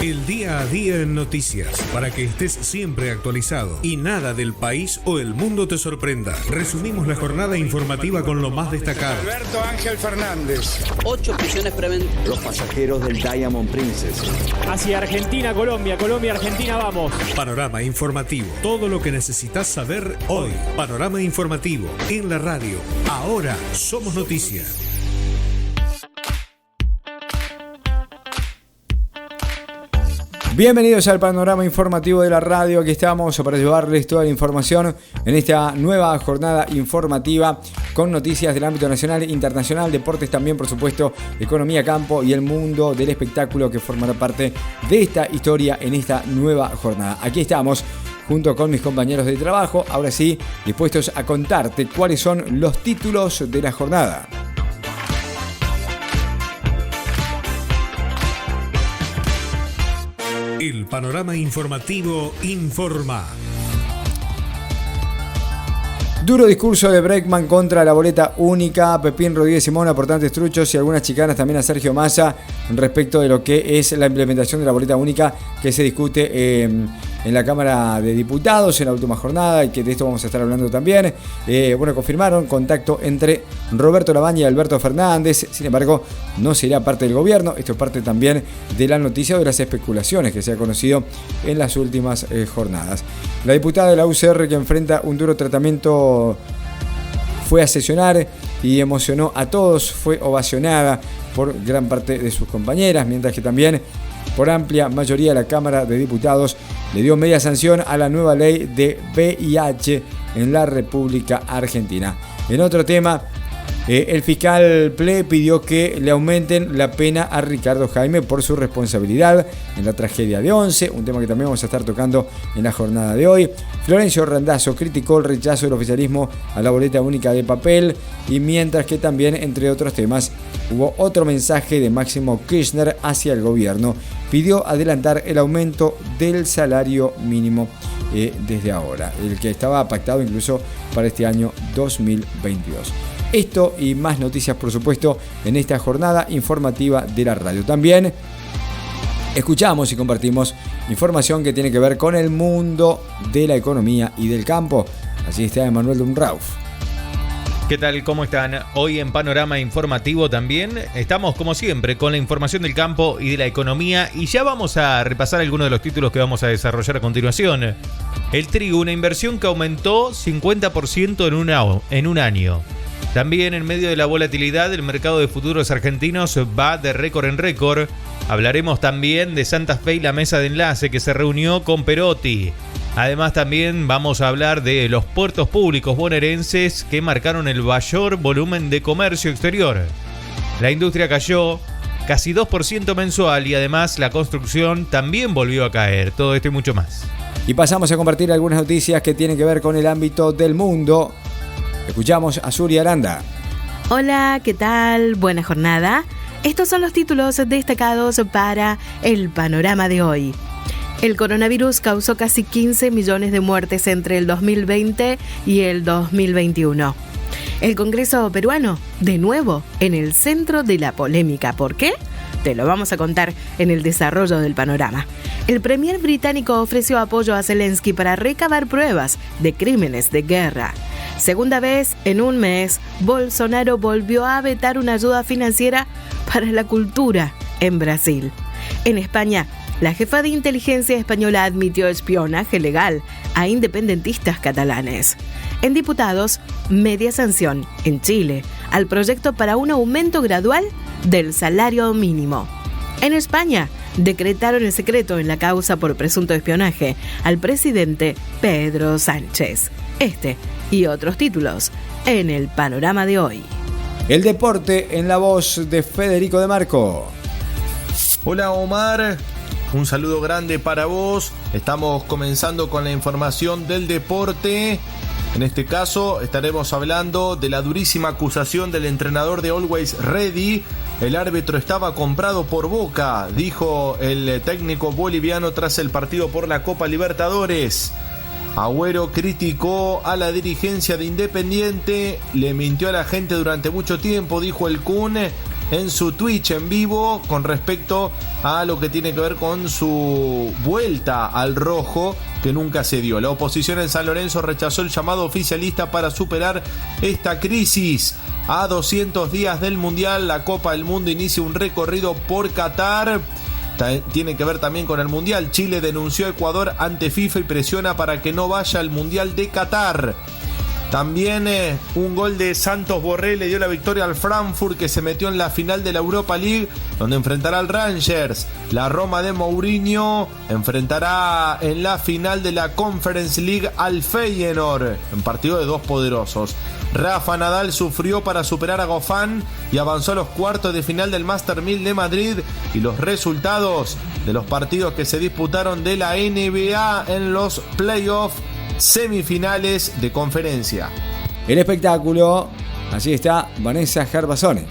El día a día en noticias, para que estés siempre actualizado y nada del país o el mundo te sorprenda. Resumimos la jornada informativa con lo más destacado. Alberto Ángel Fernández. 8 prisiones preventivas. Los pasajeros del Diamond Princess. Hacia Argentina, Colombia, Argentina, vamos. Panorama informativo. Todo lo que necesitas saber hoy. Panorama informativo. En la radio. Ahora somos noticias. Bienvenidos al panorama informativo de la radio. Aquí estamos para llevarles toda la información en esta nueva jornada informativa con noticias del ámbito nacional e internacional, deportes también, por supuesto, economía, campo y el mundo del espectáculo que formará parte de esta historia en esta nueva jornada. Aquí estamos junto con mis compañeros de trabajo, ahora sí, dispuestos a contarte cuáles son los títulos de la jornada. El panorama informativo informa. Duro discurso de Bregman contra la boleta única. Pepín Rodríguez Simón, aportantes truchos y algunas chicanas también a Sergio Massa respecto de lo que es la implementación de la boleta única que se discute en la Cámara de Diputados en la última jornada y que de esto vamos a estar hablando también. Confirmaron contacto entre Roberto Labaña y Alberto Fernández. Sin embargo, no será parte del gobierno. Esto es parte también de la noticia o de las especulaciones que se ha conocido en las últimas jornadas. La diputada de la UCR que enfrenta un duro tratamiento fue a sesionar y emocionó a todos, fue ovacionada por gran parte de sus compañeras, mientras que también por amplia mayoría la Cámara de Diputados le dio media sanción a la nueva ley de VIH en la República Argentina. En otro tema, el fiscal Ple pidió que le aumenten la pena a Ricardo Jaime por su responsabilidad en la tragedia de Once, un tema que también vamos a estar tocando en la jornada de hoy. Florencio Randazzo criticó el rechazo del oficialismo a la boleta única de papel y mientras que también, entre otros temas, hubo otro mensaje de Máximo Kirchner hacia el gobierno. Pidió adelantar el aumento del salario mínimo desde ahora, el que estaba pactado incluso para este año 2022. Esto y más noticias, por supuesto, en esta jornada informativa de la radio. También escuchamos y compartimos información que tiene que ver con el mundo de la economía y del campo. Así está Emanuel Dumrauf. ¿Qué tal? ¿Cómo están? Hoy en Panorama Informativo también estamos, como siempre, con la información del campo y de la economía y ya vamos a repasar algunos de los títulos que vamos a desarrollar a continuación. El trigo, una inversión que aumentó 50% en un año. También en medio de la volatilidad, el mercado de futuros argentinos va de récord en récord. Hablaremos también de Santa Fe y la mesa de enlace que se reunió con Perotti. Además también vamos a hablar de los puertos públicos bonaerenses que marcaron el mayor volumen de comercio exterior. La industria cayó casi 2% mensual y además la construcción también volvió a caer. Todo esto y mucho más. Y pasamos a compartir algunas noticias que tienen que ver con el ámbito del mundo. Escuchamos a Suri Aranda. Hola, ¿qué tal? Buena jornada. Estos son los títulos destacados para el panorama de hoy. El coronavirus causó casi 15 millones de muertes entre el 2020 y el 2021. El Congreso peruano, de nuevo, en el centro de la polémica. ¿Por qué? Te lo vamos a contar en el desarrollo del panorama. El premier británico ofreció apoyo a Zelensky para recabar pruebas de crímenes de guerra. Segunda vez en un mes, Bolsonaro volvió a vetar una ayuda financiera para la cultura en Brasil. En España, la jefa de inteligencia española admitió espionaje legal a independentistas catalanes. En diputados, media sanción en Chile al proyecto para un aumento gradual del salario mínimo. En España, decretaron el secreto en la causa por presunto espionaje al presidente Pedro Sánchez. Este y otros títulos en el panorama de hoy. El deporte en la voz de Federico de Marco. Hola Omar, un saludo grande para vos. Estamos comenzando con la información del deporte. En este caso estaremos hablando de la durísima acusación del entrenador de Always Ready. El árbitro estaba comprado por Boca, dijo el técnico boliviano tras el partido por la Copa Libertadores. Agüero criticó a la dirigencia de Independiente, le mintió a la gente durante mucho tiempo, dijo el Kun, en su Twitch en vivo con respecto a lo que tiene que ver con su vuelta al rojo, que nunca se dio. La oposición en San Lorenzo rechazó el llamado oficialista para superar esta crisis. A 200 días del Mundial, la Copa del Mundo inicia un recorrido por Qatar. Tiene que ver también con el Mundial. Chile denunció a Ecuador ante FIFA y presiona para que no vaya al Mundial de Qatar. También un gol de Santos Borré le dio la victoria al Frankfurt, que se metió en la final de la Europa League, donde enfrentará al Rangers. La Roma de Mourinho enfrentará en la final de la Conference League al Feyenoord, en partido de dos poderosos. Rafa Nadal sufrió para superar a Goffin y avanzó a los cuartos de final del Master 1000 de Madrid. Y los resultados de los partidos que se disputaron de la NBA en los playoffs, semifinales de conferencia. El espectáculo, así está Vanessa Gerbasone.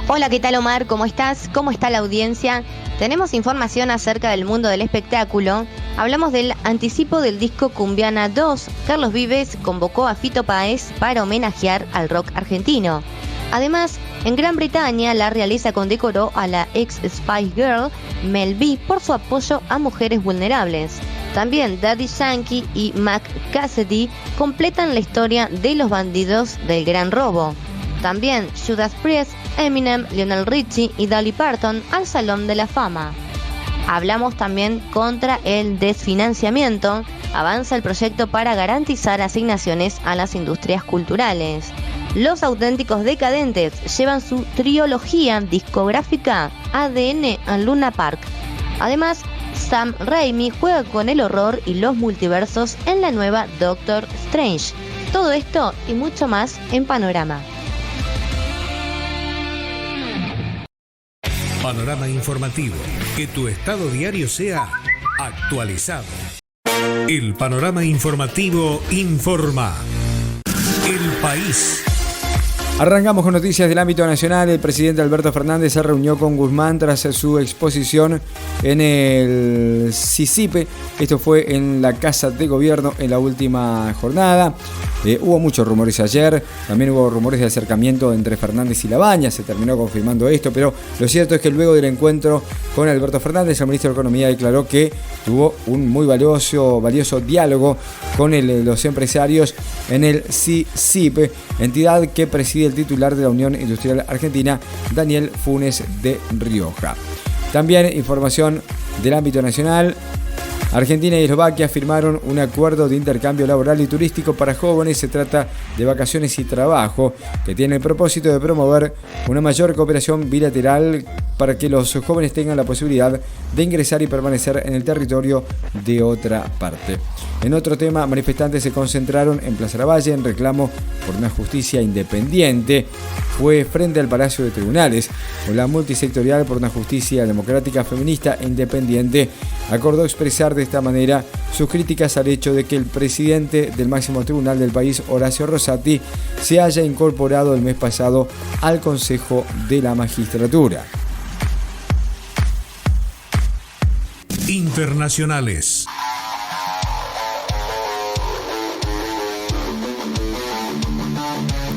Hola, ¿qué tal, Omar? ¿Cómo estás? ¿Cómo está la audiencia? Tenemos información acerca del mundo del espectáculo. Hablamos del anticipo del disco Cumbiana 2. Carlos Vives convocó a Fito Páez para homenajear al rock argentino. Además, en Gran Bretaña, la realeza condecoró a la ex Spice Girl, Mel B, por su apoyo a mujeres vulnerables. También Daddy Yankee y Mac Cassidy completan la historia de los bandidos del Gran Robo. También Judas Priest, Eminem, Lionel Richie y Dolly Parton al Salón de la Fama. Hablamos también contra el desfinanciamiento. Avanza el proyecto para garantizar asignaciones a las industrias culturales. Los Auténticos Decadentes llevan su trilogía discográfica ADN a Luna Park. Además, Sam Raimi juega con el horror y los multiversos en la nueva Doctor Strange. Todo esto y mucho más en Panorama. Panorama informativo. Que tu estado diario sea actualizado. El Panorama informativo informa. El país. Arrancamos con noticias del ámbito nacional. El presidente Alberto Fernández se reunió con Guzmán tras su exposición en el CICIPE. Esto fue en la Casa de Gobierno en la última jornada. Hubo muchos rumores ayer. También hubo rumores de acercamiento entre Fernández y Labaña. Se terminó confirmando esto, pero lo cierto es que luego del encuentro con Alberto Fernández, el ministro de Economía declaró que tuvo un muy valioso diálogo con los empresarios en el CICIPE, entidad que preside el titular de la Unión Industrial Argentina, Daniel Funes de Rioja. También información del ámbito nacional. Argentina y Eslovaquia firmaron un acuerdo de intercambio laboral y turístico para jóvenes. Se trata de vacaciones y trabajo, que tiene el propósito de promover una mayor cooperación bilateral para que los jóvenes tengan la posibilidad de ingresar y permanecer en el territorio de otra parte. En otro tema, manifestantes se concentraron en Plaza Lavalle en reclamo por una justicia independiente. Fue frente al Palacio de Tribunales. La multisectorial por una justicia democrática, feminista e independiente acordó expresar de esta manera sus críticas al hecho de que el presidente del máximo tribunal del país, Horacio Rosati, se haya incorporado el mes pasado al Consejo de la Magistratura. Internacionales.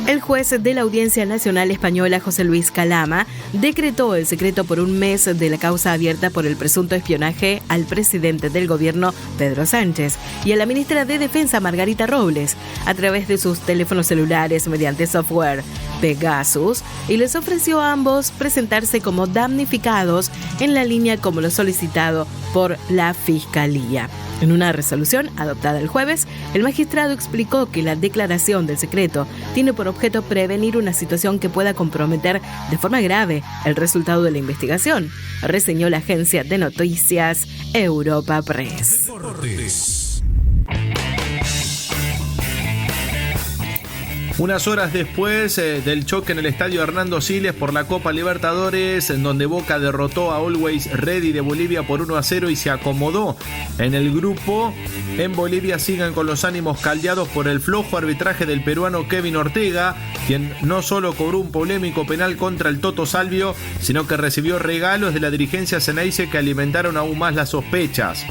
El juez de la Audiencia Nacional Española, José Luis Calama, decretó el secreto por un mes de la causa abierta por el presunto espionaje al presidente del gobierno, Pedro Sánchez, y a la ministra de Defensa, Margarita Robles, a través de sus teléfonos celulares mediante software Pegasus, y les ofreció a ambos presentarse como damnificados en la línea como lo solicitado por la Fiscalía. En una resolución adoptada el jueves, el magistrado explicó que la declaración del secreto tiene por objeto prevenir una situación que pueda comprometer de forma grave el resultado de la investigación, reseñó la agencia de noticias Europa Press. Deportes. Unas horas después del choque en el estadio Hernando Siles por la Copa Libertadores, en donde Boca derrotó a Always Ready de Bolivia por 1-0 y se acomodó en el grupo, en Bolivia siguen con los ánimos caldeados por el flojo arbitraje del peruano Kevin Ortega, quien no solo cobró un polémico penal contra el Toto Salvio, sino que recibió regalos de la dirigencia Ceneice que alimentaron aún más las sospechas.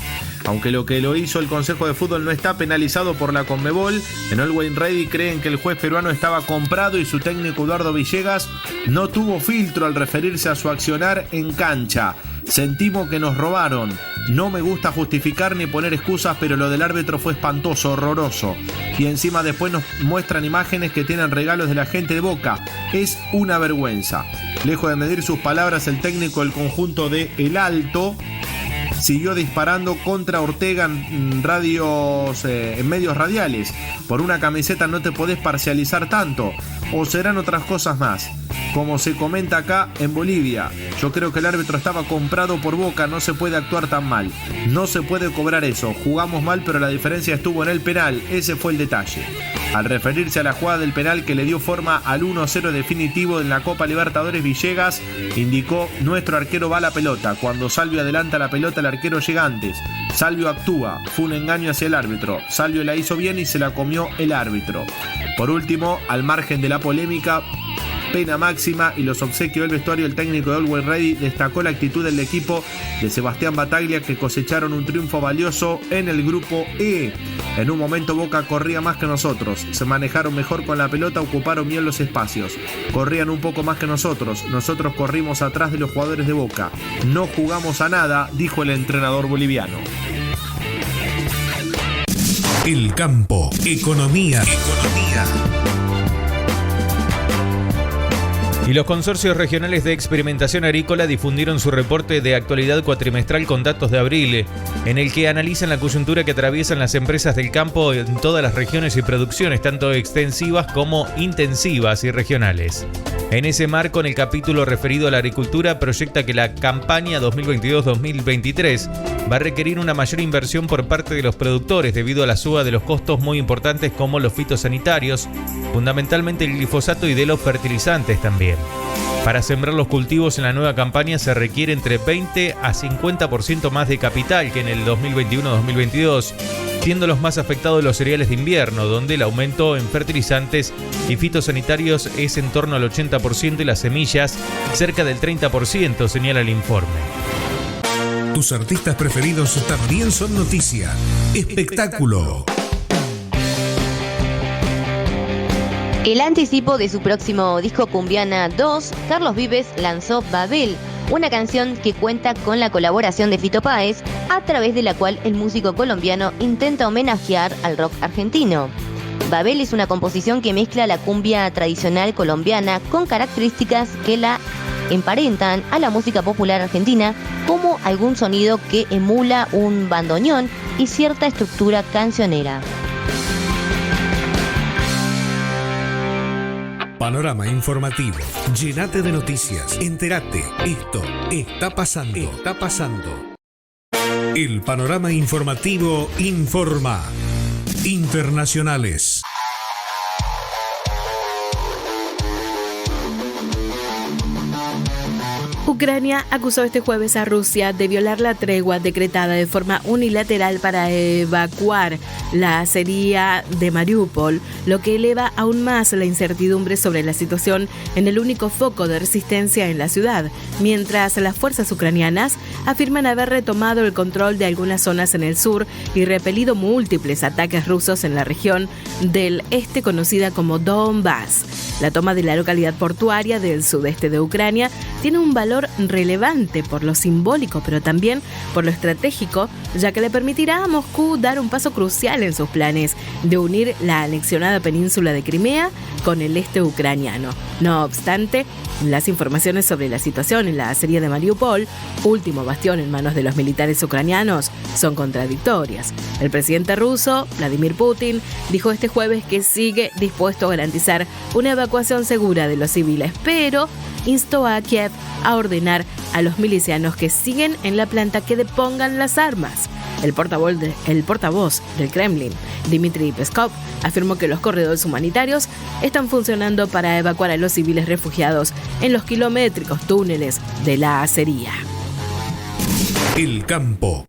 Aunque lo que lo hizo el Consejo de Fútbol no está penalizado por la Conmebol, en Always Ready creen que el juez peruano estaba comprado y su técnico Eduardo Villegas no tuvo filtro al referirse a su accionar en cancha. Sentimos que nos robaron. No me gusta justificar ni poner excusas, pero lo del árbitro fue espantoso, horroroso. Y encima después nos muestran imágenes que tienen regalos de la gente de Boca. Es una vergüenza. Lejos de medir sus palabras, el técnico del conjunto de El Alto siguió disparando contra Ortega en medios radiales. Por una camiseta no te podés parcializar tanto. O serán otras cosas más. Como se comenta acá en Bolivia, yo creo que el árbitro estaba comprado por Boca, no se puede actuar tan mal. No se puede cobrar eso. Jugamos mal, pero la diferencia estuvo en el penal. Ese fue el detalle. Al referirse a la jugada del penal que le dio forma al 1-0 definitivo en la Copa Libertadores, Villegas indicó: nuestro arquero va a la pelota. Cuando Salvio adelanta la pelota, el arquero llega antes. Salvio actúa. Fue un engaño hacia el árbitro. Salvio la hizo bien y se la comió el árbitro. Por último, al margen de la polémica, pena máxima y los obsequios del vestuario, el técnico de Always Ready destacó la actitud del equipo de Sebastián Bataglia, que cosecharon un triunfo valioso en el grupo E. En un momento Boca corría más que nosotros, se manejaron mejor con la pelota, ocuparon bien los espacios, corrían un poco más que nosotros corrimos atrás de los jugadores de Boca, no jugamos a nada, dijo el entrenador boliviano. El campo, economía. Y los consorcios regionales de experimentación agrícola difundieron su reporte de actualidad cuatrimestral con datos de abril, en el que analizan la coyuntura que atraviesan las empresas del campo en todas las regiones y producciones, tanto extensivas como intensivas y regionales. En ese marco, en el capítulo referido a la agricultura, proyecta que la campaña 2022-2023 va a requerir una mayor inversión por parte de los productores debido a la suba de los costos muy importantes como los fitosanitarios, fundamentalmente el glifosato, y de los fertilizantes también. Para sembrar los cultivos en la nueva campaña se requiere entre 20 a 50% más de capital que en el 2021-2022, siendo los más afectados los cereales de invierno, donde el aumento en fertilizantes y fitosanitarios es en torno al 80% y las semillas cerca del 30%, señala el informe. Tus artistas preferidos también son noticia. Espectáculo. El anticipo de su próximo disco Cumbiana 2, Carlos Vives lanzó Babel, una canción que cuenta con la colaboración de Fito Páez, a través de la cual el músico colombiano intenta homenajear al rock argentino. Babel es una composición que mezcla la cumbia tradicional colombiana con características que la emparentan a la música popular argentina, como algún sonido que emula un bandoneón y cierta estructura cancionera. Panorama informativo. Llénate de noticias. Entérate. Esto está pasando. El panorama informativo informa. Internacionales. Ucrania acusó este jueves a Rusia de violar la tregua decretada de forma unilateral para evacuar la acería de Mariupol, lo que eleva aún más la incertidumbre sobre la situación en el único foco de resistencia en la ciudad, mientras las fuerzas ucranianas afirman haber retomado el control de algunas zonas en el sur y repelido múltiples ataques rusos en la región del este conocida como Donbass. La toma de la localidad portuaria del sudeste de Ucrania tiene un valor relevante por lo simbólico, pero también por lo estratégico, ya que le permitirá a Moscú dar un paso crucial en sus planes de unir la anexionada península de Crimea con el este ucraniano. No obstante, las informaciones sobre la situación en la acería de Mariupol, último bastión en manos de los militares ucranianos, son contradictorias. El presidente ruso, Vladimir Putin, dijo este jueves que sigue dispuesto a garantizar una evacuación segura de los civiles, pero instó a Kiev a ordenar a los milicianos que siguen en la planta que depongan las armas. El portavoz del Kremlin, Dmitry Peskov, afirmó que los corredores humanitarios están funcionando para evacuar a los civiles refugiados en los kilométricos túneles de la acería. El campo.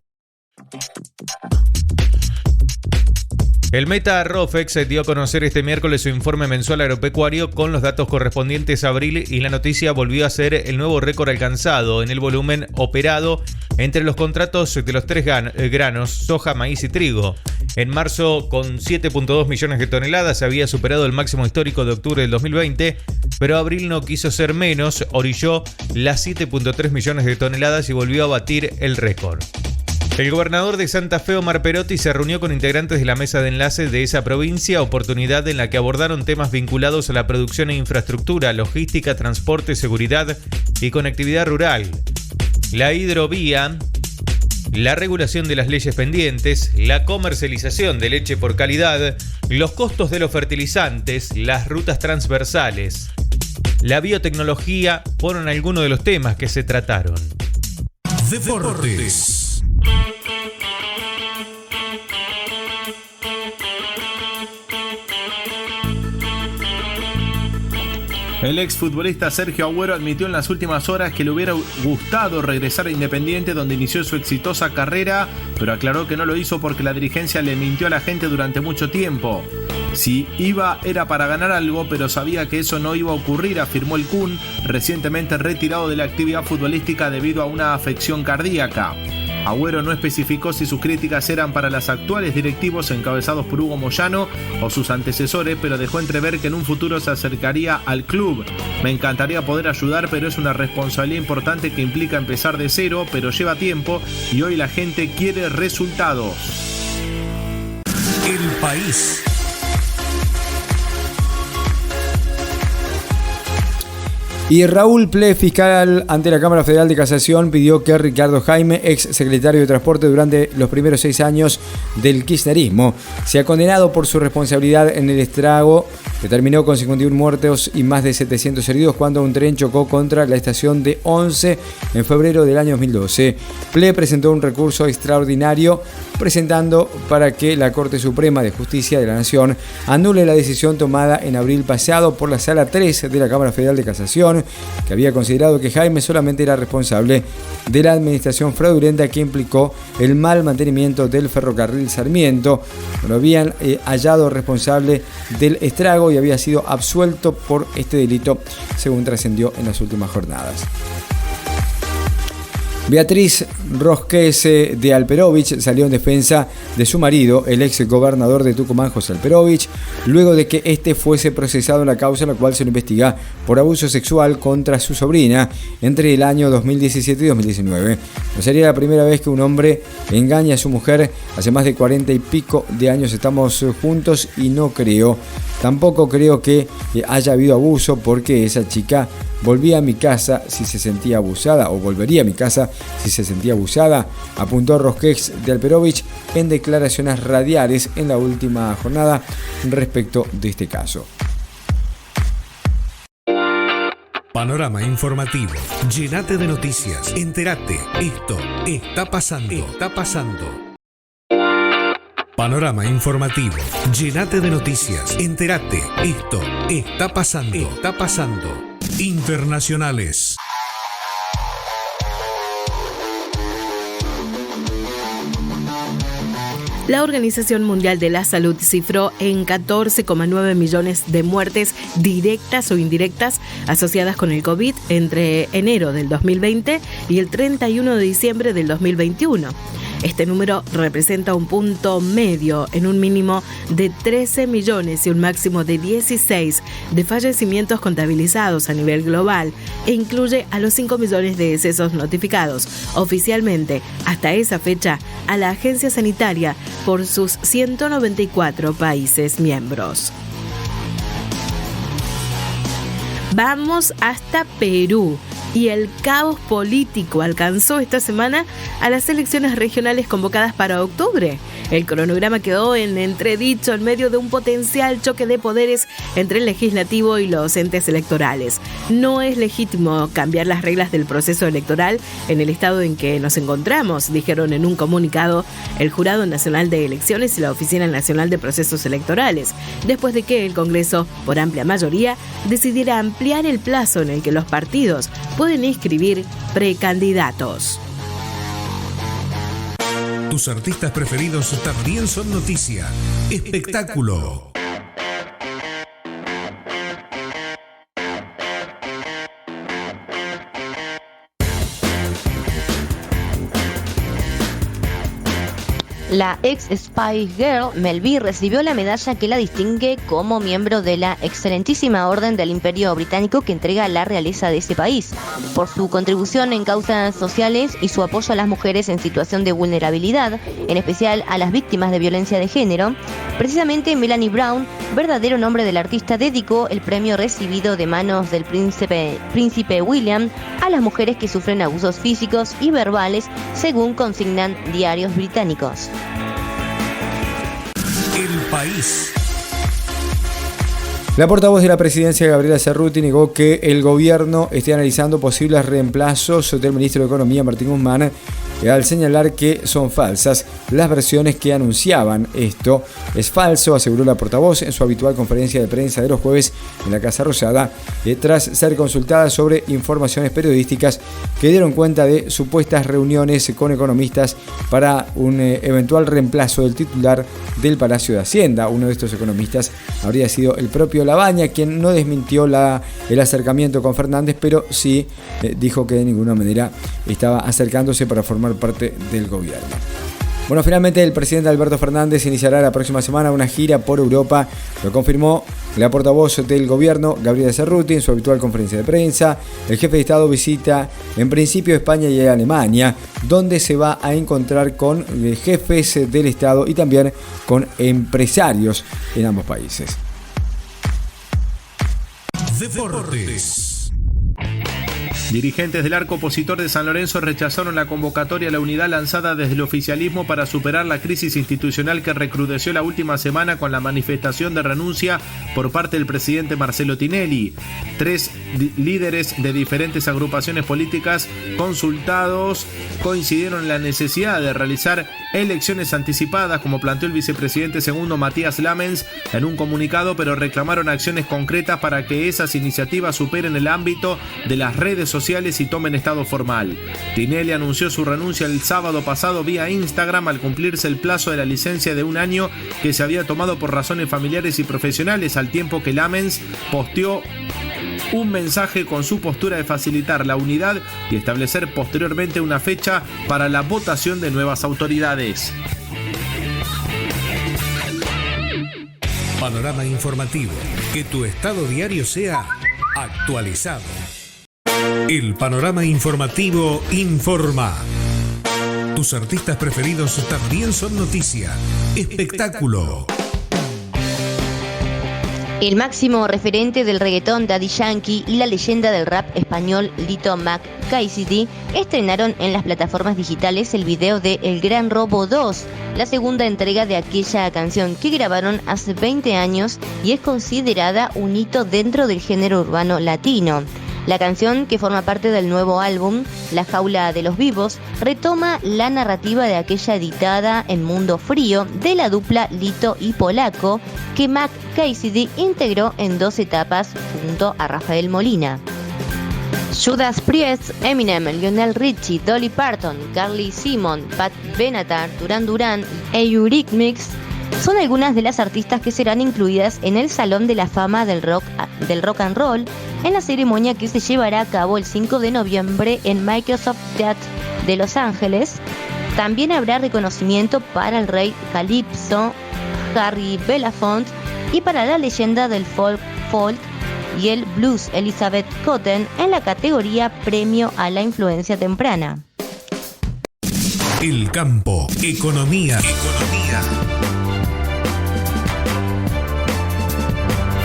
El Meta Rofex dio a conocer este miércoles su informe mensual agropecuario con los datos correspondientes a abril y la noticia volvió a ser el nuevo récord alcanzado en el volumen operado entre los contratos de los tres granos, soja, maíz y trigo. En marzo, con 7.2 millones de toneladas, había superado el máximo histórico de octubre del 2020, pero abril no quiso ser menos, orilló las 7.3 millones de toneladas y volvió a batir el récord. El gobernador de Santa Fe, Omar Perotti, se reunió con integrantes de la mesa de enlace de esa provincia, oportunidad en la que abordaron temas vinculados a la producción e infraestructura, logística, transporte, seguridad y conectividad rural, la hidrovía, la regulación de las leyes pendientes, la comercialización de leche por calidad, los costos de los fertilizantes, las rutas transversales, la biotecnología, fueron algunos de los temas que se trataron. Deportes. El exfutbolista Sergio Agüero admitió en las últimas horas que le hubiera gustado regresar a Independiente, donde inició su exitosa carrera, pero aclaró que no lo hizo porque la dirigencia le mintió a la gente durante mucho tiempo. Si iba era para ganar algo, pero sabía que eso no iba a ocurrir, afirmó el Kun, recientemente retirado de la actividad futbolística debido a una afección cardíaca. Agüero no especificó si sus críticas eran para los actuales directivos encabezados por Hugo Moyano o sus antecesores, pero dejó entrever que en un futuro se acercaría al club. Me encantaría poder ayudar, pero es una responsabilidad importante que implica empezar de cero, pero lleva tiempo y hoy la gente quiere resultados. El país. Y Raúl Ple, fiscal ante la Cámara Federal de Casación, pidió que Ricardo Jaime, ex secretario de Transporte durante los primeros 6 años del kirchnerismo, sea condenado por su responsabilidad en el estrago que terminó con 51 muertos y más de 700 heridos cuando un tren chocó contra la estación de Once en febrero del año 2012. Ple presentó un recurso extraordinario presentando para que la Corte Suprema de Justicia de la Nación anule la decisión tomada en abril pasado por la Sala 3 de la Cámara Federal de Casación, que había considerado que Jaime solamente era responsable de la administración fraudulenta que implicó el mal mantenimiento del ferrocarril Sarmiento. Lo habían hallado responsable del estrago y había sido absuelto por este delito, según trascendió en las últimas jornadas. Beatriz Rosquez de Alperovich salió en defensa de su marido, el ex gobernador de Tucumán, José Alperovich, luego de que este fuese procesado en la causa en la cual se lo investiga por abuso sexual contra su sobrina entre el año 2017 y 2019. No sería la primera vez que un hombre engaña a su mujer. Hace más de 40 y pico de años estamos juntos y tampoco creo que haya habido abuso, porque esa chica volvía a mi casa si se sentía abusada, o volvería a mi casa si se sentía abusada, apuntó Rosquez de Alperovich en declaraciones radiales en la última jornada respecto de este caso. Panorama informativo. Llénate de noticias. Entérate. Esto está pasando. Panorama informativo. Llénate de noticias. Entérate. Esto está pasando. Internacionales. La Organización Mundial de la Salud cifró en 14,9 millones de muertes directas o indirectas asociadas con el COVID entre enero del 2020 y el 31 de diciembre del 2021. Este número representa un punto medio en un mínimo de 13 millones y un máximo de 16 de fallecimientos contabilizados a nivel global, e incluye a los 5 millones de decesos notificados oficialmente hasta esa fecha a la agencia sanitaria por sus 194 países miembros. Vamos hasta Perú. Y el caos político alcanzó esta semana a las elecciones regionales convocadas para octubre. El cronograma quedó en entredicho en medio de un potencial choque de poderes entre el legislativo y los entes electorales. No es legítimo cambiar las reglas del proceso electoral en el estado en que nos encontramos, dijeron en un comunicado el Jurado Nacional de Elecciones y la Oficina Nacional de Procesos Electorales, después de que el Congreso, por amplia mayoría, decidiera ampliar el plazo en el que los partidos pueden inscribir precandidatos. Tus artistas preferidos también son noticia. Espectáculo. La ex Spice Girl, Mel B, recibió la medalla que la distingue como miembro de la excelentísima Orden del Imperio Británico que entrega la realeza de ese país, por su contribución en causas sociales y su apoyo a las mujeres en situación de vulnerabilidad, en especial a las víctimas de violencia de género. Precisamente Melanie Brown, verdadero nombre del artista, dedicó el premio recibido de manos del príncipe William a las mujeres que sufren abusos físicos y verbales, según consignan diarios británicos. El país. La portavoz de la presidencia, Gabriela Cerruti, negó que el gobierno esté analizando posibles reemplazos del ministro de Economía, Martín Guzmán, al señalar que son falsas las versiones que anunciaban. Esto es falso, aseguró la portavoz en su habitual conferencia de prensa de los jueves en la Casa Rosada, tras ser consultada sobre informaciones periodísticas que dieron cuenta de supuestas reuniones con economistas para un eventual reemplazo del titular del Palacio de Hacienda. Uno de estos economistas habría sido el propio Labaña, quien no desmintió el acercamiento con Fernández, pero sí dijo que de ninguna manera estaba acercándose para formar parte del gobierno. Bueno, finalmente el presidente Alberto Fernández iniciará la próxima semana una gira por Europa. Lo confirmó la portavoz del gobierno, Gabriela Cerruti, en su habitual conferencia de prensa. El jefe de Estado visita en principio España y Alemania, donde se va a encontrar con jefes del Estado y también con empresarios en ambos países. Deportes. Dirigentes del arco opositor de San Lorenzo rechazaron la convocatoria a la unidad lanzada desde el oficialismo para superar la crisis institucional que recrudeció la última semana con la manifestación de renuncia por parte del presidente Marcelo Tinelli. 3 líderes de diferentes agrupaciones políticas consultados coincidieron en la necesidad de realizar elecciones anticipadas, como planteó el vicepresidente segundo Matías Lamens en un comunicado, pero reclamaron acciones concretas para que esas iniciativas superen el ámbito de las redes sociales y tomen estado formal. Tinelli anunció su renuncia el sábado pasado vía Instagram al cumplirse el plazo de la licencia de 1 año que se había tomado por razones familiares y profesionales, al tiempo que Lamens posteó un mensaje con su postura de facilitar la unidad y establecer posteriormente una fecha para la votación de nuevas autoridades. Panorama informativo. Que tu estado diario sea actualizado. El panorama informativo informa. Tus artistas preferidos también son noticia. Espectáculo. El máximo referente del reggaetón, Daddy Yankee, y la leyenda del rap español, Lito Cassidy, estrenaron en las plataformas digitales el video de El Gran Robo 2, la segunda entrega de aquella canción que grabaron hace 20 años y es considerada un hito dentro del género urbano latino. La canción, que forma parte del nuevo álbum La Jaula de los Vivos, retoma la narrativa de aquella editada en Mundo Frío de la dupla Lito y Polaco, que Mac Cassidy integró en 2 etapas junto a Rafael Molina. Judas Priest, Eminem, Lionel Richie, Dolly Parton, Carly Simon, Pat Benatar, Duran Duran e Eurythmics son algunas de las artistas que serán incluidas en el Salón de la Fama del Rock and Roll en la ceremonia que se llevará a cabo el 5 de noviembre en Microsoft Theater de Los Ángeles. También habrá reconocimiento para el rey Calypso, Harry Belafonte, y para la leyenda del folk y el blues, Elizabeth Cotten, en la categoría Premio a la Influencia Temprana. El campo, economía.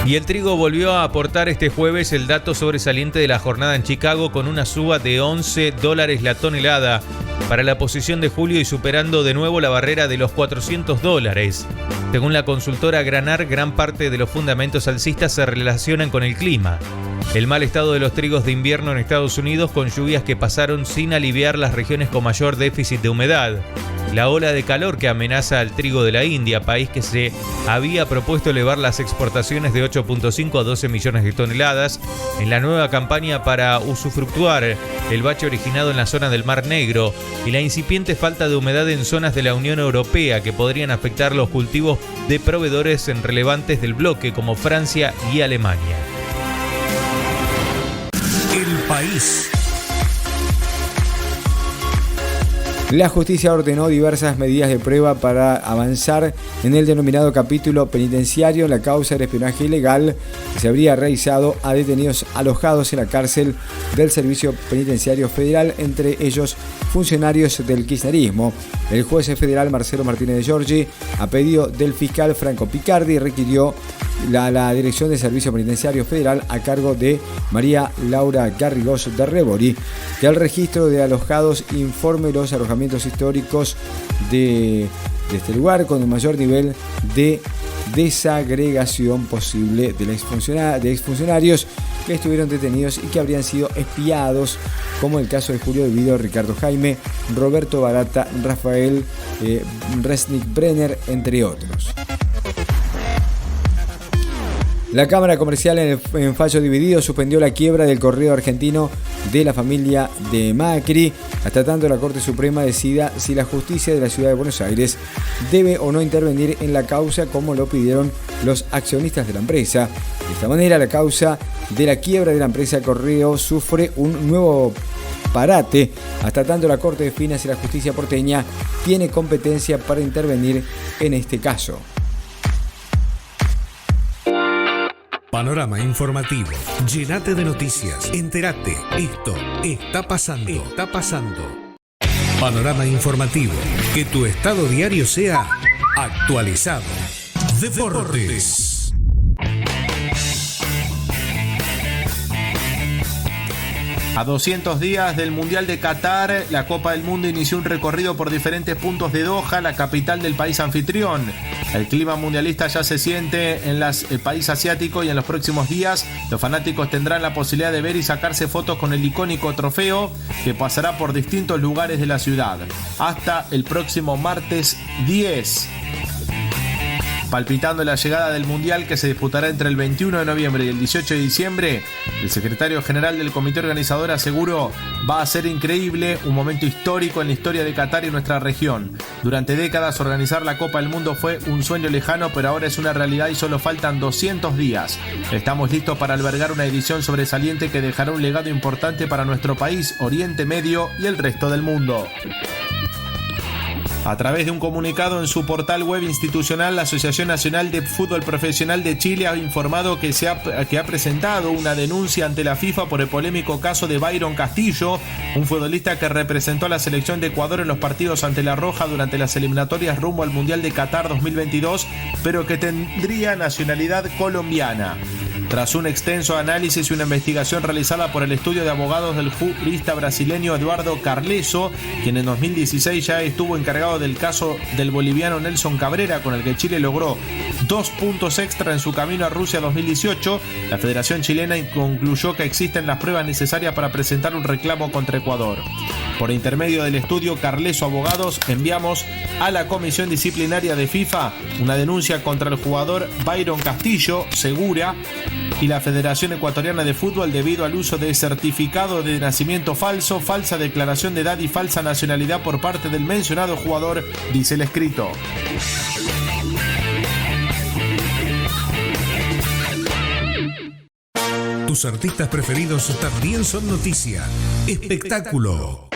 Y el trigo volvió a aportar este jueves el dato sobresaliente de la jornada en Chicago, con una suba de $11 la tonelada para la posición de julio y superando de nuevo la barrera de los $400. Según la consultora Granar, gran parte de los fundamentos alcistas se relacionan con el clima. El mal estado de los trigos de invierno en Estados Unidos, con lluvias que pasaron sin aliviar las regiones con mayor déficit de humedad. la ola de calor que amenaza al trigo de la India, país que se había propuesto elevar las exportaciones de 8.5 a 12 millones de toneladas en la nueva campaña para usufructuar el bache originado en la zona del Mar Negro y la incipiente falta de humedad en zonas de la Unión Europea que podrían afectar los cultivos de proveedores relevantes del bloque como Francia y Alemania. El país. La justicia ordenó diversas medidas de prueba para avanzar en el denominado capítulo penitenciario en la causa de espionaje ilegal que se habría realizado a detenidos alojados en la cárcel del Servicio Penitenciario Federal, entre ellos funcionarios del kirchnerismo. El juez federal Marcelo Martínez de Giorgi, a pedido del fiscal Franco Picardi, requirió la Dirección de Servicio Penitenciario Federal a cargo de María Laura Garrigós de Rebori, que el registro de alojados informe los alojamientos históricos de este lugar con el mayor nivel de desagregación posible de exfuncionarios que estuvieron detenidos y que habrían sido espiados, como el caso de Julio de Vido, Ricardo Jaime, Roberto Barata, Rafael Resnick Brenner, entre otros. La Cámara Comercial, en fallo dividido, suspendió la quiebra del correo argentino de la familia de Macri, hasta tanto la Corte Suprema decida si la justicia de la Ciudad de Buenos Aires debe o no intervenir en la causa, como lo pidieron los accionistas de la empresa. De esta manera, la causa de la quiebra de la empresa Correo sufre un nuevo parate, hasta tanto la Corte defina si la justicia porteña tiene competencia para intervenir en este caso. Panorama informativo. Llénate de noticias. Entérate. Esto está pasando. Está pasando. Panorama informativo. Que tu estado diario sea actualizado. Deportes. A 200 días del Mundial de Qatar, la Copa del Mundo inició un recorrido por diferentes puntos de Doha, la capital del país anfitrión. El clima mundialista ya se siente en el país asiático y en los próximos días los fanáticos tendrán la posibilidad de ver y sacarse fotos con el icónico trofeo que pasará por distintos lugares de la ciudad. Hasta el próximo martes 10. Palpitando la llegada del Mundial, que se disputará entre el 21 de noviembre y el 18 de diciembre, el secretario general del comité organizador aseguró: va a ser increíble, un momento histórico en la historia de Qatar y nuestra región. Durante décadas organizar la Copa del Mundo fue un sueño lejano, pero ahora es una realidad y solo faltan 200 días. Estamos listos para albergar una edición sobresaliente que dejará un legado importante para nuestro país, Oriente Medio y el resto del mundo. A través de un comunicado en su portal web institucional, la Asociación Nacional de Fútbol Profesional de Chile ha informado que ha presentado una denuncia ante la FIFA por el polémico caso de Byron Castillo, un futbolista que representó a la selección de Ecuador en los partidos ante La Roja durante las eliminatorias rumbo al Mundial de Qatar 2022, pero que tendría nacionalidad colombiana. Tras un extenso análisis y una investigación realizada por el estudio de abogados del jurista brasileño Eduardo Carleso, quien en 2016 ya estuvo encargado del caso del boliviano Nelson Cabrera, con el que Chile logró 2 puntos extra en su camino a Rusia 2018, la Federación Chilena concluyó que existen las pruebas necesarias para presentar un reclamo contra Ecuador. Por intermedio del estudio Carleso Abogados, enviamos a la Comisión Disciplinaria de FIFA una denuncia contra el jugador Byron Castillo Segura y la Federación Ecuatoriana de Fútbol debido al uso de certificado de nacimiento falso, falsa declaración de edad y falsa nacionalidad por parte del mencionado jugador, dice el escrito. Tus artistas preferidos también son noticia. Espectáculo.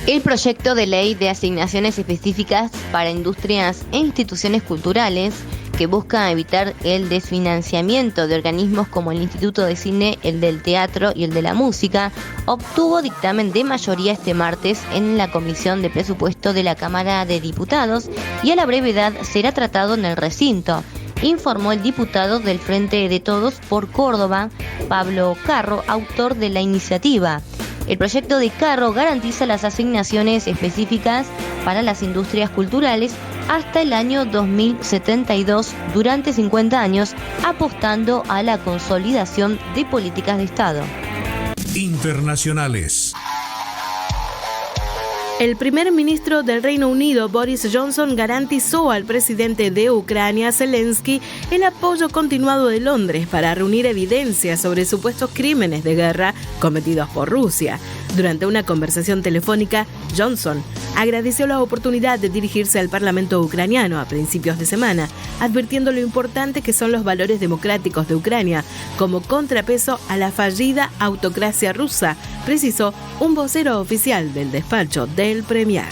El proyecto de ley de asignaciones específicas para industrias e instituciones culturales, que busca evitar el desfinanciamiento de organismos como el Instituto de Cine, el del Teatro y el de la Música, obtuvo dictamen de mayoría este martes en la Comisión de Presupuesto de la Cámara de Diputados y a la brevedad será tratado en el recinto, informó el diputado del Frente de Todos por Córdoba, Pablo Carro, autor de la iniciativa. El proyecto de Carro garantiza las asignaciones específicas para las industrias culturales hasta el año 2072 durante 50 años, apostando a la consolidación de políticas de Estado. Internacionales. El primer ministro del Reino Unido, Boris Johnson, garantizó al presidente de Ucrania, Zelensky, el apoyo continuado de Londres para reunir evidencias sobre supuestos crímenes de guerra cometidos por Rusia. Durante una conversación telefónica, Johnson agradeció la oportunidad de dirigirse al Parlamento ucraniano a principios de semana, advirtiendo lo importante que son los valores democráticos de Ucrania como contrapeso a la fallida autocracia rusa, precisó un vocero oficial del despacho del Premier.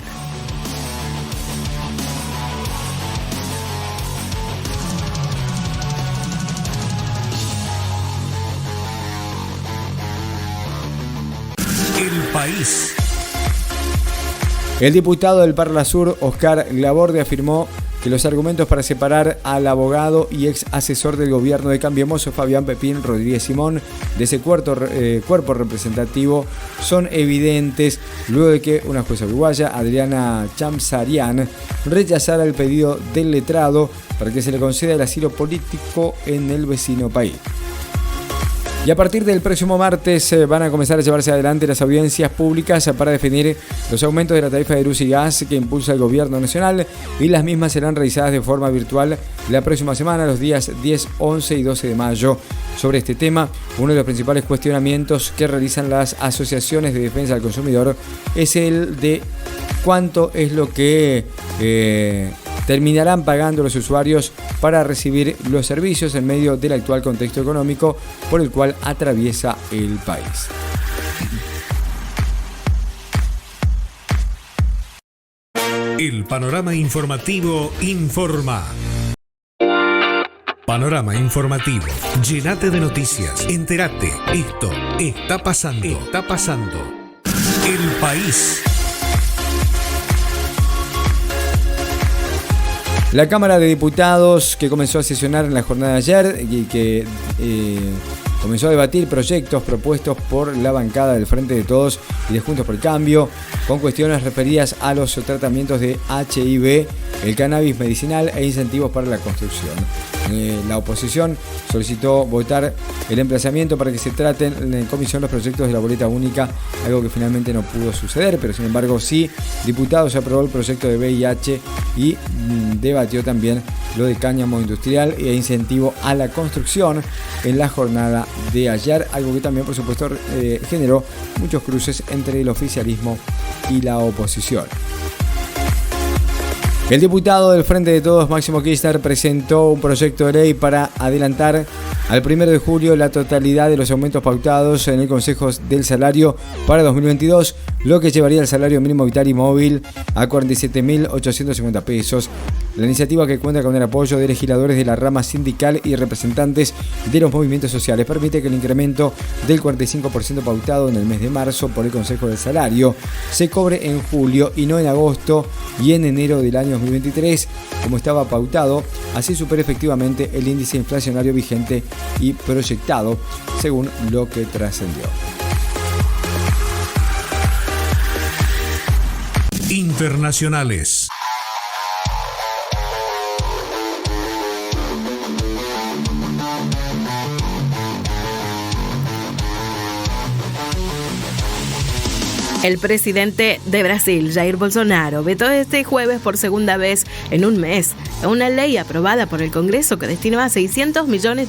El país. El diputado del Parla Sur, Oscar Laborde, afirmó que los argumentos para separar al abogado y ex asesor del gobierno de Cambiemos, Fabián Pepín Rodríguez Simón, de ese cuerpo representativo son evidentes luego de que una jueza uruguaya, Adriana Chamsarian, rechazara el pedido del letrado para que se le conceda el asilo político en el vecino país. Y a partir del próximo martes van a comenzar a llevarse adelante las audiencias públicas para definir los aumentos de la tarifa de luz y gas que impulsa el gobierno nacional, y las mismas serán realizadas de forma virtual la próxima semana, los días 10, 11 y 12 de mayo. Sobre este tema, uno de los principales cuestionamientos que realizan las asociaciones de defensa del consumidor es el de cuánto es lo que terminarán pagando los usuarios para recibir los servicios en medio del actual contexto económico por el cual atraviesa el país. El panorama informativo informa. Panorama informativo. Llénate de noticias. Entérate. Esto está pasando. Está pasando. El país. La Cámara de Diputados, que comenzó a sesionar en la jornada de ayer y que comenzó a debatir proyectos propuestos por la bancada del Frente de Todos y de Juntos por el Cambio, con cuestiones referidas a los tratamientos de HIV, el cannabis medicinal e incentivos para la construcción. La oposición solicitó votar el emplazamiento para que se traten en comisión los proyectos de la boleta única, algo que finalmente no pudo suceder, pero sin embargo sí, diputados aprobó el proyecto de VIH y debatió también lo de cáñamo industrial e incentivo a la construcción en la jornada de ayer, algo que también por supuesto generó muchos cruces entre el oficialismo y la oposición. El diputado del Frente de Todos, Máximo Kirchner, presentó un proyecto de ley para adelantar al 1 de julio la totalidad de los aumentos pautados en el Consejo del Salario para 2022, lo que llevaría el salario mínimo vital y móvil a 47.850 pesos. La iniciativa, que cuenta con el apoyo de legisladores de la rama sindical y representantes de los movimientos sociales, permite que el incremento del 45% pautado en el mes de marzo por el Consejo del Salario se cobre en julio y no en agosto y en enero del año 2023, como estaba pautado. Así supera efectivamente el índice inflacionario vigente y proyectado, según lo que trascendió. Internacionales. El presidente de Brasil, Jair Bolsonaro, vetó este jueves por segunda vez en un mes una ley aprobada por el Congreso que destinaba $600 millones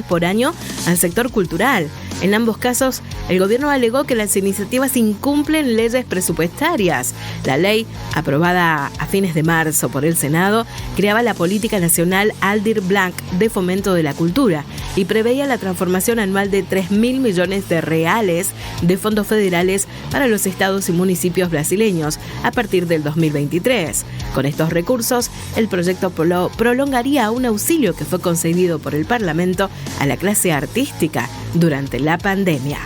por año al sector cultural. En ambos casos, el gobierno alegó que las iniciativas incumplen leyes presupuestarias. La ley, aprobada a fines de marzo por el Senado, creaba la Política Nacional Aldir Blanc de Fomento de la Cultura y preveía la transformación anual de 3.000 millones de reales de fondos federales para los estados y municipios brasileños a partir del 2023. Con estos recursos, el proyecto prolongaría un auxilio que fue concedido por el Parlamento a la clase artística durante la pandemia.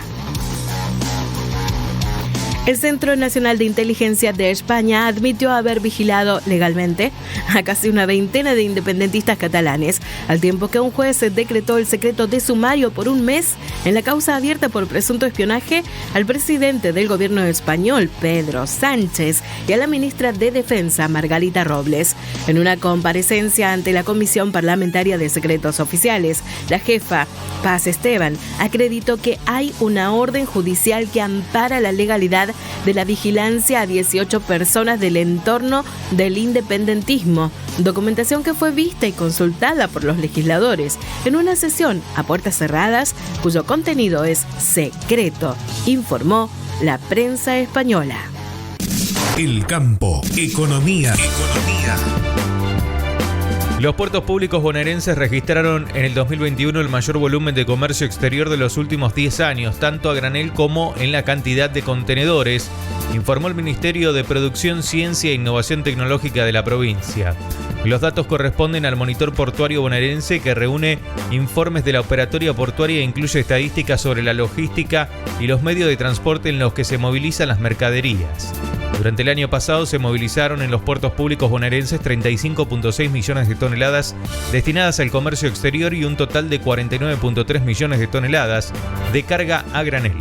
El Centro Nacional de Inteligencia de España admitió haber vigilado legalmente a casi una veintena de independentistas catalanes al tiempo que un juez decretó el secreto de sumario por un mes en la causa abierta por presunto espionaje al presidente del gobierno español, Pedro Sánchez, y a la ministra de Defensa, Margarita Robles. En una comparecencia ante la Comisión Parlamentaria de Secretos Oficiales, la jefa, Paz Esteban, acreditó que hay una orden judicial que ampara la legalidad de la vigilancia a 18 personas del entorno del independentismo, documentación que fue vista y consultada por los legisladores en una sesión a puertas cerradas cuyo contenido es secreto, informó la prensa española. El campo, economía. Los puertos públicos bonaerenses registraron en el 2021 el mayor volumen de comercio exterior de los últimos 10 años, tanto a granel como en la cantidad de contenedores, informó el Ministerio de Producción, Ciencia e Innovación Tecnológica de la provincia. Los datos corresponden al monitor portuario bonaerense, que reúne informes de la operatoria portuaria e incluye estadísticas sobre la logística y los medios de transporte en los que se movilizan las mercaderías. Durante el año pasado se movilizaron en los puertos públicos bonaerenses 35.6 millones de toneladas destinadas al comercio exterior y un total de 49.3 millones de toneladas de carga a granel.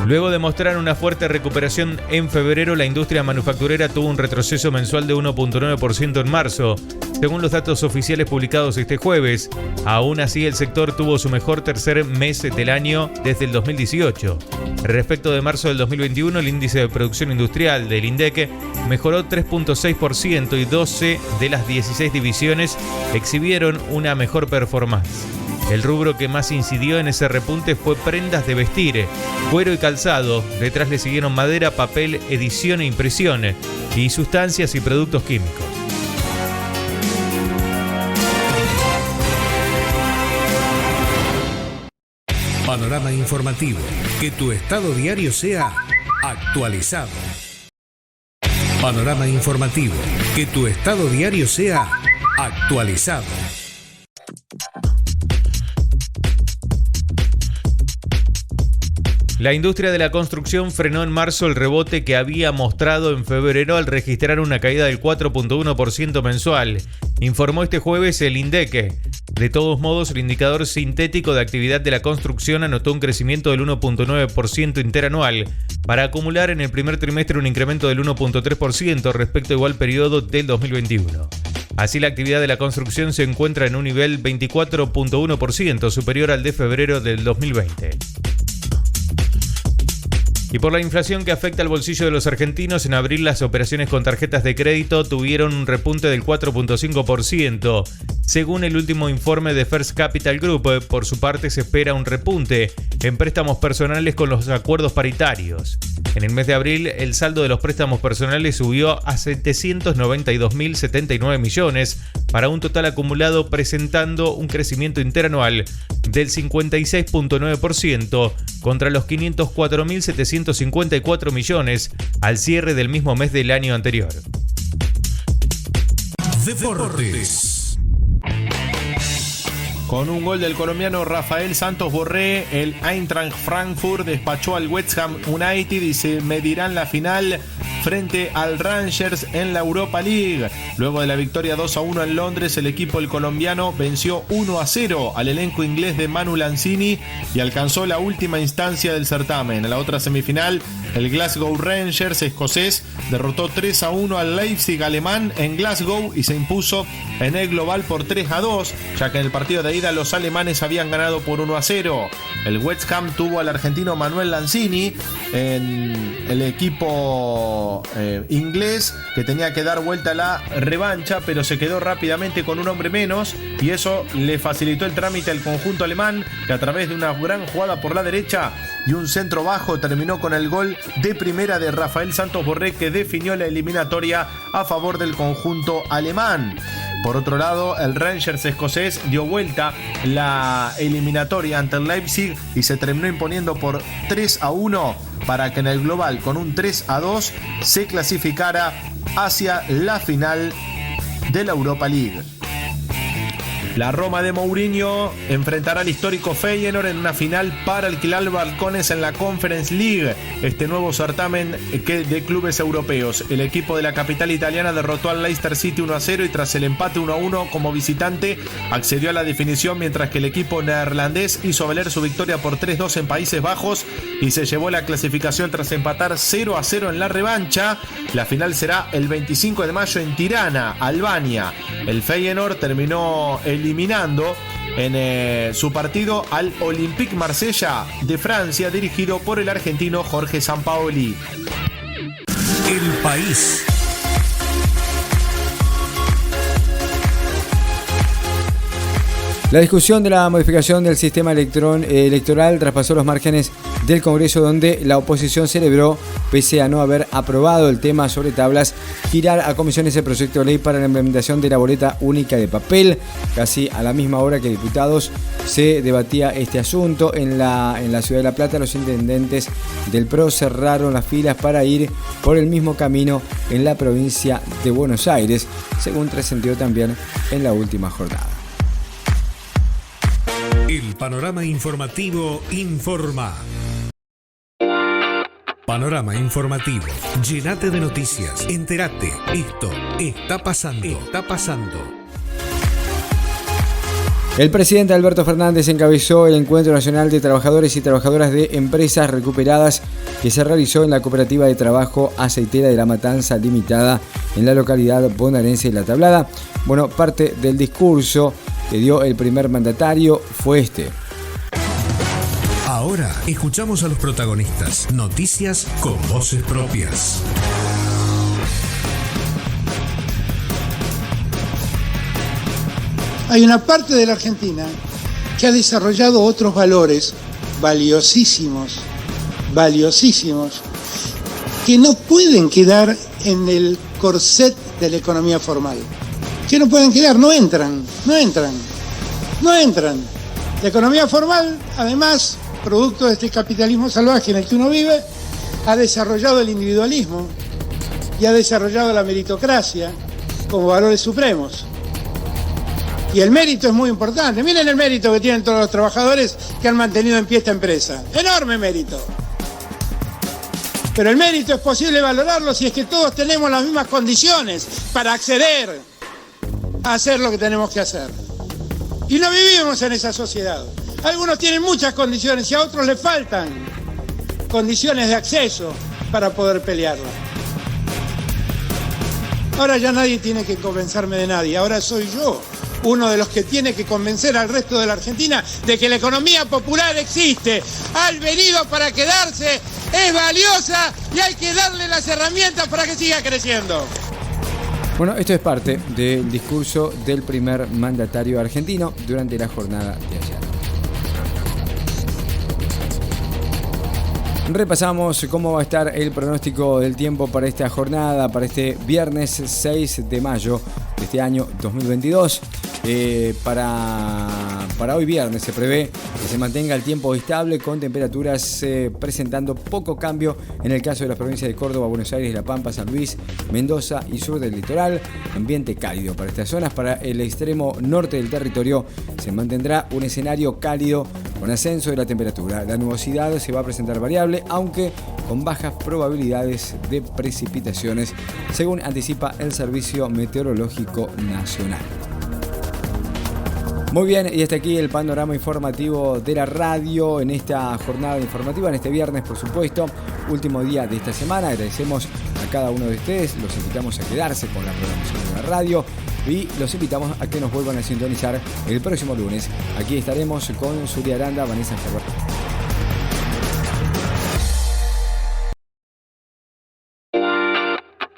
Luego de mostrar una fuerte recuperación en febrero, la industria manufacturera tuvo un retroceso mensual de 1.9% en marzo, según los datos oficiales publicados este jueves. Aún así, el sector tuvo su mejor tercer mes del año desde el 2018. Respecto de marzo del 2021, el índice de producción industrial del INDEC mejoró 3.6% y 12 de las 16 divisiones exhibieron una mejor performance. El rubro que más incidió en ese repunte fue prendas de vestir, cuero y calzado. Detrás le siguieron madera, papel, edición e impresión y sustancias y productos químicos. Panorama informativo. Que tu estado diario sea actualizado. Panorama informativo. Que tu estado diario sea actualizado. La industria de la construcción frenó en marzo el rebote que había mostrado en febrero al registrar una caída del 4.1% mensual, informó este jueves el INDEC. De todos modos, el indicador sintético de actividad de la construcción anotó un crecimiento del 1.9% interanual, para acumular en el primer trimestre un incremento del 1.3% respecto al igual periodo del 2021. Así, la actividad de la construcción se encuentra en un nivel 24.1% superior al de febrero del 2020. Y por la inflación que afecta al bolsillo de los argentinos, en abril las operaciones con tarjetas de crédito tuvieron un repunte del 4.5%, según el último informe de First Capital Group. Por su parte, se espera un repunte en préstamos personales con los acuerdos paritarios. En el mes de abril, el saldo de los préstamos personales subió a 792.079 millones, para un total acumulado presentando un crecimiento interanual del 56.9% contra los 504.754 millones al cierre del mismo mes del año anterior. Deportes. Con un gol del colombiano Rafael Santos Borré, el Eintracht Frankfurt despachó al West Ham United y se medirán la final frente al Rangers en la Europa League. Luego de la victoria 2-1 en Londres, el equipo del colombiano venció 1-0 al elenco inglés de Manu Lanzini y alcanzó la última instancia del certamen. En la otra semifinal, el Glasgow Rangers escocés derrotó 3-1 al Leipzig alemán en Glasgow y se impuso en el global por 3-2, ya que en el partido de ida los alemanes habían ganado por 1-0. El West Ham tuvo al argentino Manuel Lanzini en el equipo inglés, que tenía que dar vuelta a la revancha, pero se quedó rápidamente con un hombre menos y eso le facilitó el trámite al conjunto alemán, que a través de una gran jugada por la derecha y un centro bajo terminó con el gol de primera de Rafael Santos Borré, que definió la eliminatoria a favor del conjunto alemán. Por otro lado, el Rangers escocés dio vuelta la eliminatoria ante el Leipzig y se terminó imponiendo por 3-1 para que en el global, con un 3-2, se clasificara hacia la final de la Europa League. La Roma de Mourinho enfrentará al histórico Feyenoord en una final para alquilar balcones en la Conference League, este nuevo certamen de clubes europeos. El equipo de la capital italiana derrotó al Leicester City 1-0 y tras el empate 1-1 como visitante accedió a la definición, mientras que el equipo neerlandés hizo valer su victoria por 3-2 en Países Bajos y se llevó la clasificación tras empatar 0-0 en la revancha. La final será el 25 de mayo en Tirana, Albania. El Feyenoord terminó eliminando en su partido al Olympique Marsella de Francia, dirigido por el argentino Jorge Sampaoli. El país. La discusión de la modificación del sistema electoral traspasó los márgenes del Congreso, donde la oposición celebró, pese a no haber aprobado el tema sobre tablas, girar a comisiones el proyecto de ley para la implementación de la boleta única de papel. Casi a la misma hora que diputados se debatía este asunto en la ciudad de La Plata, los intendentes del PRO cerraron las filas para ir por el mismo camino en la provincia de Buenos Aires, según trascendió también en la última jornada. El panorama informativo informa. Panorama informativo. Llenate de noticias. Entérate. Esto está pasando. Está pasando. El presidente Alberto Fernández encabezó el Encuentro Nacional de Trabajadores y Trabajadoras de Empresas Recuperadas que se realizó en la Cooperativa de Trabajo Aceitera de La Matanza Limitada en la localidad bonaerense de La Tablada. Bueno, parte del discurso que dio el primer mandatario fue este. Ahora escuchamos a los protagonistas. Noticias con voces propias. Hay una parte de la Argentina que ha desarrollado otros valores valiosísimos, que no pueden quedar en el corset de la economía formal. Que no pueden quedar, no entran. La economía formal, además, producto de este capitalismo salvaje en el que uno vive, ha desarrollado el individualismo y ha desarrollado la meritocracia como valores supremos. Y el mérito es muy importante. Miren el mérito que tienen todos los trabajadores que han mantenido en pie esta empresa. Enorme mérito. Pero el mérito es posible valorarlo si es que todos tenemos las mismas condiciones para acceder a hacer lo que tenemos que hacer. Y no vivimos en esa sociedad. Algunos tienen muchas condiciones y a otros les faltan condiciones de acceso para poder pelearla. Ahora ya nadie tiene que convencerme de nadie. Ahora soy yo uno de los que tiene que convencer al resto de la Argentina de que la economía popular existe, ha venido para quedarse, es valiosa y hay que darle las herramientas para que siga creciendo. Bueno, esto es parte del discurso del primer mandatario argentino durante la jornada de ayer. Repasamos cómo va a estar el pronóstico del tiempo para esta jornada, para este viernes 6 de mayo de este año 2022. Para hoy viernes se prevé que se mantenga el tiempo estable con temperaturas presentando poco cambio en el caso de las provincias de Córdoba, Buenos Aires, La Pampa, San Luis, Mendoza y sur del litoral. Ambiente cálido para estas zonas. Para el extremo norte del territorio se mantendrá un escenario cálido con ascenso de la temperatura. La nubosidad se va a presentar variable, aunque con bajas probabilidades de precipitaciones, según anticipa el Servicio Meteorológico Nacional. Muy bien, y hasta aquí el panorama informativo de la radio en esta jornada informativa, en este viernes, por supuesto, último día de esta semana. Agradecemos a cada uno de ustedes, los invitamos a quedarse con la programación de la radio y los invitamos a que nos vuelvan a sintonizar el próximo lunes. Aquí estaremos con Zulia Aranda, Vanessa Ferrer.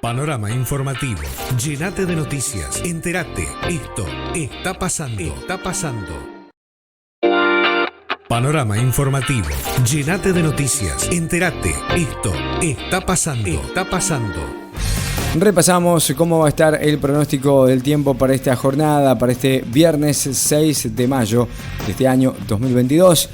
Panorama informativo. Llenate de noticias. Entérate. Esto está pasando. Está pasando. Panorama informativo. Llenate de noticias. Entérate. Esto está pasando. Está pasando. Repasamos cómo va a estar el pronóstico del tiempo para esta jornada, para este viernes 6 de mayo de este año 2022.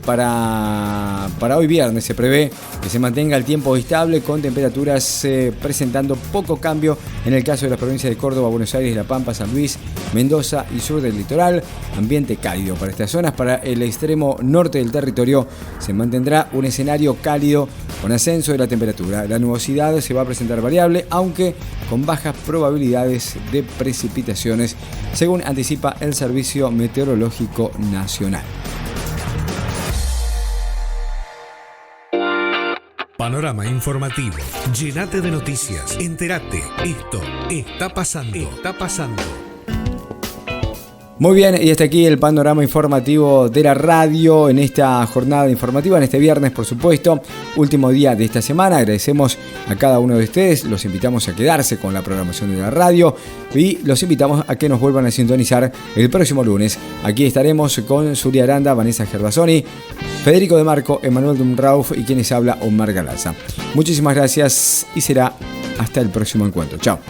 Para hoy viernes se prevé que se mantenga el tiempo estable con temperaturas presentando poco cambio en el caso de las provincias de Córdoba, Buenos Aires, La Pampa, San Luis, Mendoza y sur del litoral. Ambiente cálido para estas zonas. Para el extremo norte del territorio se mantendrá un escenario cálido con ascenso de la temperatura. La nubosidad se va a presentar variable, aunque con bajas probabilidades de precipitaciones, según anticipa el Servicio Meteorológico Nacional. Panorama informativo. Llenate de noticias. Entérate. Esto está pasando. Está pasando. Muy bien, y hasta aquí el panorama informativo de la radio en esta jornada informativa, en este viernes, por supuesto, último día de esta semana. Agradecemos a cada uno de ustedes, los invitamos a quedarse con la programación de la radio y los invitamos a que nos vuelvan a sintonizar el próximo lunes. Aquí estaremos con Zulia Aranda, Vanessa Gervasoni, Federico de Marco, Emanuel Dumrauf y quienes habla Omar Galaza. Muchísimas gracias y será hasta el próximo encuentro. Chao.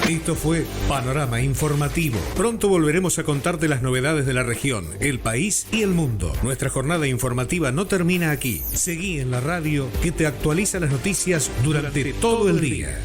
Esto fue Panorama Informativo. Pronto volveremos a contarte las novedades de la región, el país y el mundo. Nuestra jornada informativa no termina aquí. Seguí en la radio que te actualiza las noticias durante todo el día.